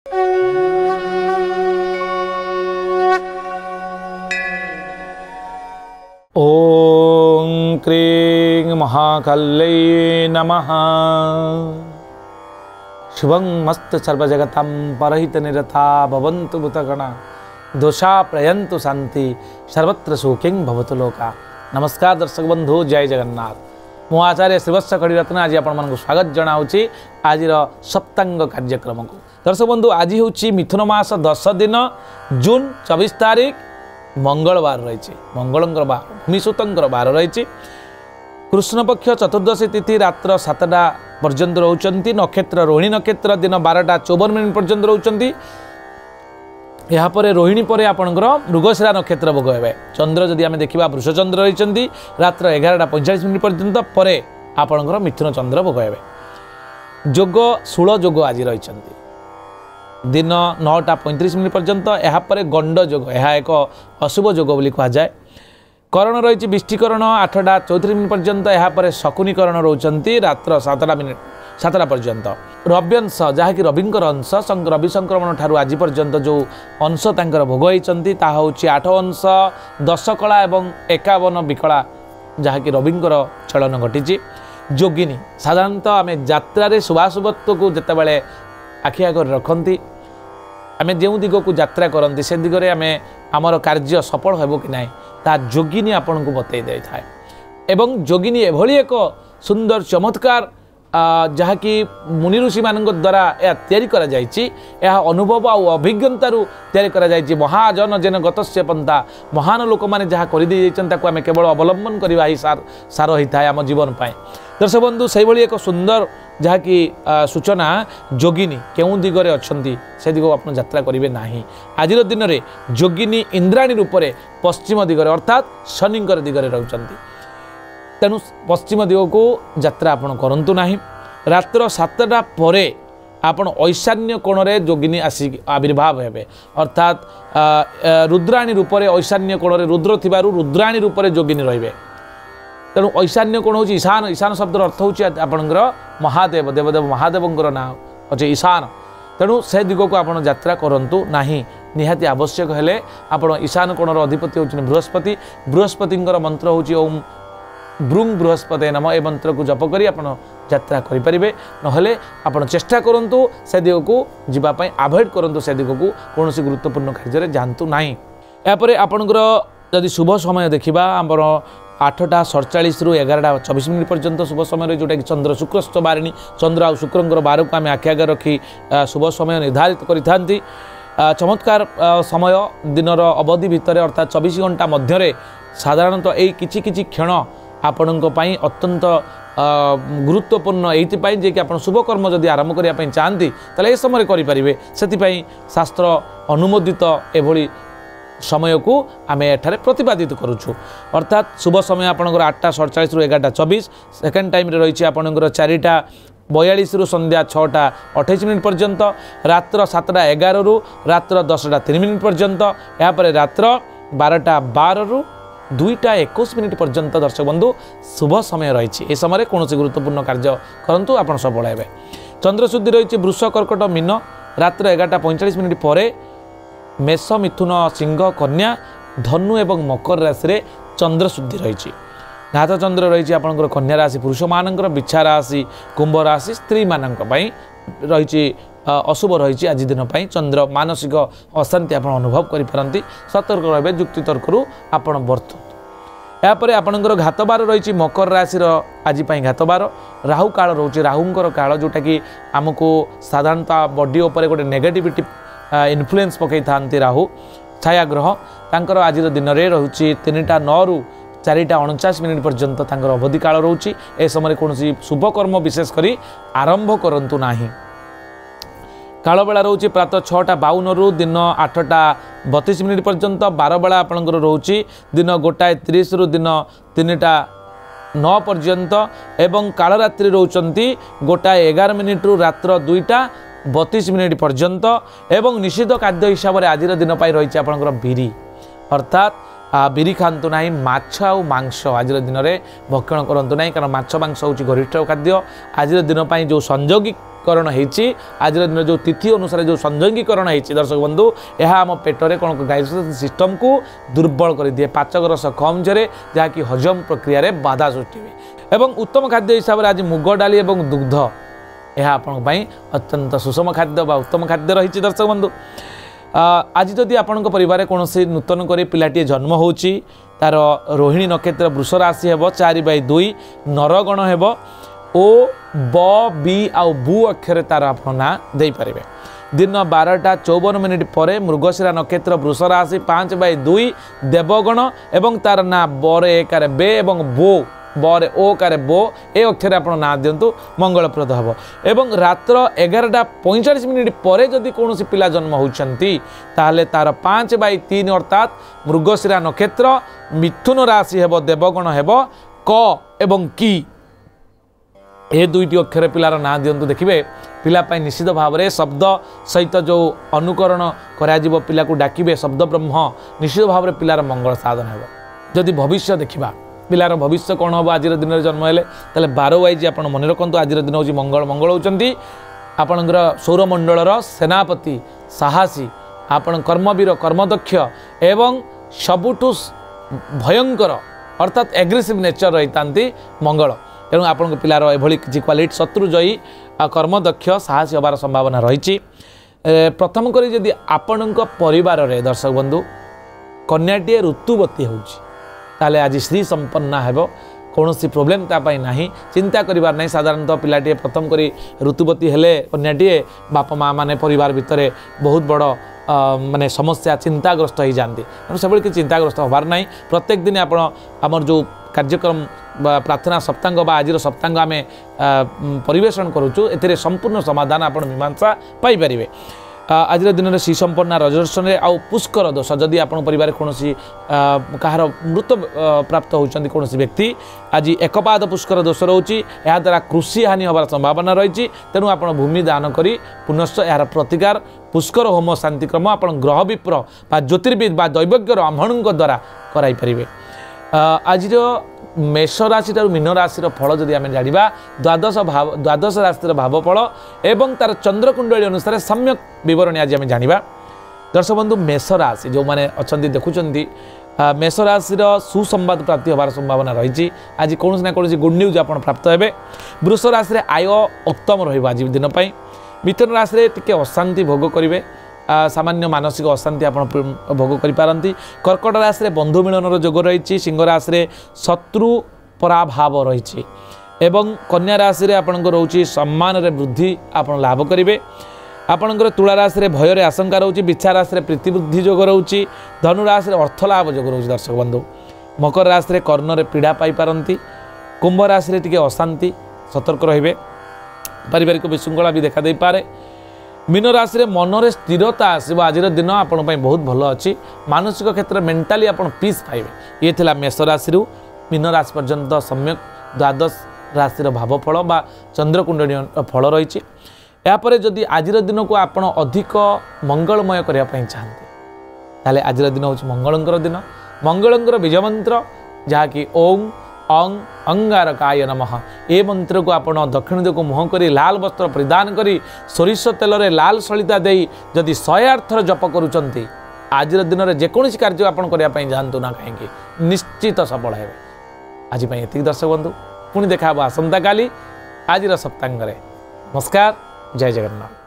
ओं क्रीं महाकाल्यै नमः। शुभं मस्त सर्वजगतं परहित निरता भवन्तु भूतगणा दोषा प्रयन्तु शांति सर्वत्र सुखिं भवतु लोका। नमस्कार दर्शक बंधु, जय जगन्नाथ। मु आचार्य श्रीवत्स कड़ीरत्न आज आपको स्वागत जनाऊँगी आज सप्तांग कार्यक्रम को। दर्शक बंधु, आज हूँ मिथुन मास 10 दिन जून 24 तारीख मंगलवार रही। मंगलंकर बार भूमिसूतर बार रही। कृष्णपक्ष चतुर्दशी तिथि रात्र 7टा पर्यंत रोचंती। नक्षत्र रोहिणी नक्षत्र दिन 12टा 54 मिनिट पर्यंत रोचंती। यापर रोहिणी पर आपणकर मृगशिरा नक्षत्र भोग हे। चंद्र जदि आम देखा वृषचंद्र रही रात्र 11टा 45 मिनिट पर्यंत पर आपणकर मिथुन चंद्र भोग हे। जोग शूल जोग आज रही दिन 9टा 35 मिनिट पर्यंत। यापर गंड जोग, यह एक अशुभ जोग बोली कहुए। करण रही विष्टिकरण 8टा 34 मिनिट पर्यंत। यापर शकुनीकरण रोचंती रात्र 7टा पर्यंत। रव्यंश जहाँकि रविंकर अंश रवि संक्रमण ठार आज पर्यंत जो अंश तांकर भोग होती ता हूँ 8 अंश 10 कला और 51 विकला जहाँकि रविंकर चलन घटी। जोगिनी साधारणतः आम यात्रा शुभाशुभत्व को जितेबाला आखि आगे रखती आम जो दिग को यात्रा करती से दिगरे आम आमर कार्य सफल हो कि ना ता जोगिनी आपन को बतई दे था। एवं जोगिनी एभली एक सुंदर चमत्कार जहाँकि मुनि ऋषि मान द्वारा यह तैयारी करा जायछि। यह अनुभव और अभिज्ञतारू तैयारी करा जायछि। महाजन जेन गतस्य पंथा महान लोक मैंने जहाँ करदेक आम केवल अवलंबन करवा ही सार होता है आम जीवन पाए। दर्शक बंधु, से भली एक सुंदर जहाँकि सूचना जोगिनी केउं दिगरे अछंती से दिग आप यात्रा करेंगे ना। आज दिन में जोगिनी इंद्राणी रूप में पश्चिम दिगरे अर्थात शनिंकर दिगरे रहउछंती। तेणु पश्चिम दिग को यात्रा आपन करंतु नाही। रात्र 7टा परे आपन ऐशान्य कोण रे जोगिनी आसी आविर्भाव हेबे अर्थात रुद्राणी रूप में ऐशान्य कोण रे रुद्र थिबारु रुद्राणी रूप में जोगिनी रहिबे। तेणु ऐशान्य कोण हूँ ईशान। ईशान शब्दर अर्थ हूँ आपणकर महादेव देवदेव महादेवंकर ना अच्छे ईशान। तेणु से दिग को आप यात्रा करूँ ना। निहाती आवश्यक हेले आप ईशान कोणर अधिपति होती बृहस्पति। बृहस्पति मंत्र हूँ ओम ब्रूंग बृहस्पति नम ए मंत्र को जप करी आप यात्रा करें। नहले आप चेष्टा करूँ से दिग को जीवाई आभोड करूँ से दिग को कौन गुरुत्वपूर्ण कार्य जातु ना। यापर आपणकर जदि शुभ समय देखा आमर 8टा 47 रु 11टा 24 मिनिट पर्यंत शुभ समय जोटा कि चंद्र शुक्रस्थ बारिणी चंद्र आ शुक्रंकर बार को आम आखि आगे रखी शुभ समय निर्धारित करि थांती। चमत्कार समय दिनर अवधि भितर अर्थात 24 घंटा मध्य साधारणतः यही किछि क्षण आपण अत्यंत गुरुत्वपूर्ण ये जे कि आप शुभकर्म जदि आरंभ करने चाहती ताले ए समय करें। से शास्त्र अनुमोदित एभली समय को आम एठारे प्रतिपादित करुछु। अर्थात शुभ समय आपंकर 8टा 47 रु 11टा 24। सेकेंड टाइम रही आपंकर 4टा 42 रु संध्या 6टा 28 मिनिट पर्यंत। रात्र 7टा 11 रु रात्र 10टा 3 मिनिट पर्यंत। यापर रात्र 12टा 12 रु 2टा 21 मिनिट पर्यंत दर्शक बंधु शुभ समय रही। ए समय कौन गुरुत्वपूर्ण कार्य करूँ आप सफल हे। चंद्रशुद्धि रही वृष कर्कट मीन रात्र 11टा 45 मिनिट पर। मेष मिथुन सिंह कन्या धनु एवं मकर राशि रे चंद्र शुद्धि रही। घात चंद्र रही आपंकर कन्या राशि पुरुष मानकर, बिछा राशि कुंभ राशि स्त्री मानक रही अशुभ रही। आज दिन पर चंद्र मानसिक अशांति आप अनुभव करें। सतर्क रहे जुक्ति तर्करू आप बर्तु। यापर आपंकर घात बार रही मकर राशि आज घात बार। राहु काल रोचे राहुंकर काल जोटा कि आमको साधारणतः बॉडी उपर गोटे नेगेटिविटी इन्फ्लुएंस पकई था राहु छाया ग्रह तांकर आज दिन में रोचे 3टा 9 रु 4टा 49 मिनिट पर्यंत अवधि काल रोचे। ए समय कौन शुभकर्म विशेषकर आरंभ करूँ ना। काल बेला रोचे प्रातः 6टा 52 रु दिन 8टा 32 मिनिट पर्यंत। 12 बेला आपंकर रोचे दिन 1टा 30 रु दिन 3टा 9 पर्यंत। एवं काल रात्रि रोचंती 1टा 11 मिनिट रु रात्र 2टा 32 मिनिट पर्यंत। एवं निषिद्ध खाद्य हिसाब से आज दिन पर रही आपंकर बिरी अर्थात बिरी खातु ना। माछ आ मांस आज दिन में भक्षण करूँ ना कारण माछ मांस हूँ गरिष्ठ खाद्य। आज दिन जो संयोगिक ସଂଯୋଗୀକରଣ ହେଇଛି ଆଜିର ଦିନ ଯେଉଁ ତିଥି ଅନୁସାରେ ଯେଉଁ ସଂଯୋଗୀକରଣ ହେଇଛି ଦର୍ଶକ ବନ୍ଧୁ ଏହା ଆମ ପେଟରେ କ'ଣ ଡାଇଜେସନ୍ ସିଷ୍ଟମକୁ ଦୁର୍ବଳ କରିଦିଏ ପାଚକ ରସ କମ୍ ଜରେ ଯାହାକି ହଜମ ପ୍ରକ୍ରିୟାରେ ବାଧା ସୃଷ୍ଟି ହୁଏ ଏବଂ ଉତ୍ତମ ଖାଦ୍ୟ ହିସାବରେ ଆଜି ମୁଗ ଡାଲି ଏବଂ ଦୁଗ୍ଧ ଏହା ଆପଣଙ୍କ ପାଇଁ ଅତ୍ୟନ୍ତ ସୁଷମ ଖାଦ୍ୟ ବା ଉତ୍ତମ ଖାଦ୍ୟ ରହିଛି ଦର୍ଶକ ବନ୍ଧୁ ଆଜି ଯଦି ଆପଣଙ୍କ ପରିବାରରେ କୌଣସି ନୂତନ କରି ପିଲାଟିଏ ଜନ୍ମ ହେଉଛି ତାର ରୋହିଣୀ ନକ୍ଷତ୍ର ବୃଷ ରାଶି ହେବ 4/2 ନରଗଣ ହେବ ଓ ବ ବି ଆଉ bu ଅକ୍ଷରରେ ତାର ଆପଣ ନାଁ ଦେଇପାରିବେ दिन 12:54 पर मृगशिरा नक्षत्र वृष राशि 5/2 देवगण एवं तार ना बरे एकार बे एवं बो बरे ओ कार बो ए अक्षर आप ना दिंतु मंगलप्रद हम एवं रात्र 11:45 पर जदि कौन पिला जन्म होती तार 5/3 अर्थात मृगशिरा नक्षत्र मिथुन राशि हेब देवगण हेब क एवं की ए दुईटी अक्षर पिलार ना दिंतु देखिए पिलापाई निश्चित भाव में शब्द सहित जो अनुकरण करा पिला को डाकिबे शब्द ब्रह्म निश्चित भाव में पिलार मंगल साधन हो जदि भविष्य देखा पिलार भविष्य कौन हम आज दिन जन्म है तेल 12 वाइज आप मन रखु आज दिन हूँ मंगल मंगल होती आपणकर सौरमंडलर सेनापति साहसी आपण कर्मवीर कर्मदक्ष एवं सबुठु भयंकर अर्थात एग्रेसिव नेचर रही था मंगल तेणु आपण पिलार एभली किसी क्वालिटी शत्रुजयी कर्मदक्ष साहसी होबार संभावना रही प्रथम करी जदि आपण परिवार रे दर्शक बंधु कन्याटीए ऋतुवती होले आज श्री संपन्ना हेब कौन प्रोब्लेम तापाई नहीं चिंता करिवार नहीं साधारणतः पिलाटीए प्रथम करी ऋतुवती हेले कन्याटीए बापा माँ माने परिवार भितर बहुत बड़ माने समस्या चिंताग्रस्त हो जाती तेणु से कि चिंताग्रस्त होबार नहीं प्रत्येक दिन आप आमर जो कार्यक्रम प्रार्थना सप्तांग आज सप्तांग आम परिवेषण करुचु ए संपूर्ण समाधान आप मीमांसा पाइपर आज दिन में श्री संपन्ना रजदर्शन आउ पुष्कर दोष जदि आप परिवार कौन कहार मृत प्राप्त होती कौन व्यक्ति आज एकपाद पुष्कर दोष रोचे या द्वारा कृषि हानि होबार संभावना रही तेणु आप भूमि दान करी पुनश्च यार प्रतिकार पुष्कर होम शांतिक्रम आप ग्रह विप्र ज्योतिर्विद दैवज्ञ ब्राह्मण द्वारा कराई पारे आज मेष राशि मीन राशि फल जदि आम जाना द्वादश राशि भावफल एवं तार चंद्रकुंडली अनुसार सम्यक बरणी आज आम जाना दर्शक बंधु मेष राशि जो मैंने अच्छा देखुं मेष राशि सुसंवाद प्राप्ति होबार संभावना रही आज कौन ना कौन गुड न्यूज आप प्राप्त हे वृष राशि आय उत्तम रही दिन मिथुन राशि टी अशांति भोग करेंगे सामान्य मानसिक अशांति आप भोग करें कर्कट राशि बंधु मिलन जोग रही सिंह राशि शत्रु पराभाव रही एवं कन्या राशि आपंकर रोचे सम्मान वृद्धि आप लाभ करेंगे आपंकर तुला राशि भयर आशंका रोचे बिछा राशि प्रीतिवृद्धि जोग रोचे धनु राशि अर्थ लाभ जोग रोचे दर्शक बंधु मकर राशि कर्णर पीड़ा पाई कुंभ राशि टी अशांति सतर्क रे पारिवारिक विशृंखला भी देखा दे पारे मीन राशि मन में स्थिरता आसो आज दिन आप बहुत भल अच्छी मानसिक क्षेत्र में मेंटाली आप पीस पाइबे ये थिला मेष राशि मीन राशि पर्यंत सम्यक द्वादश राशि भावफल बा चंद्रकुंडली फल रही यापर जदि आज दिन को आप अधिक मंगलमय करने चाहते ताले आज दिन हूँ मंगलंकर दिन मंगलंकर बीज मंत्र जहाँकि ओं अंग अंगारकाय नमः ए मंत्र को आप दक्षिण दिग को मुह कर लाल वस्त्र परिधान करी सोरिष तेल रे लाल सलिता दे जदि 108 थर जप करुँच आज दिन में जेकोसी कार्य आपंपी जातु ना कहीं निश्चित सफल है आज ये दर्शक बंधु पुणी देखा आसंता काली आज सप्तांग नमस्कार जय जगन्नाथ।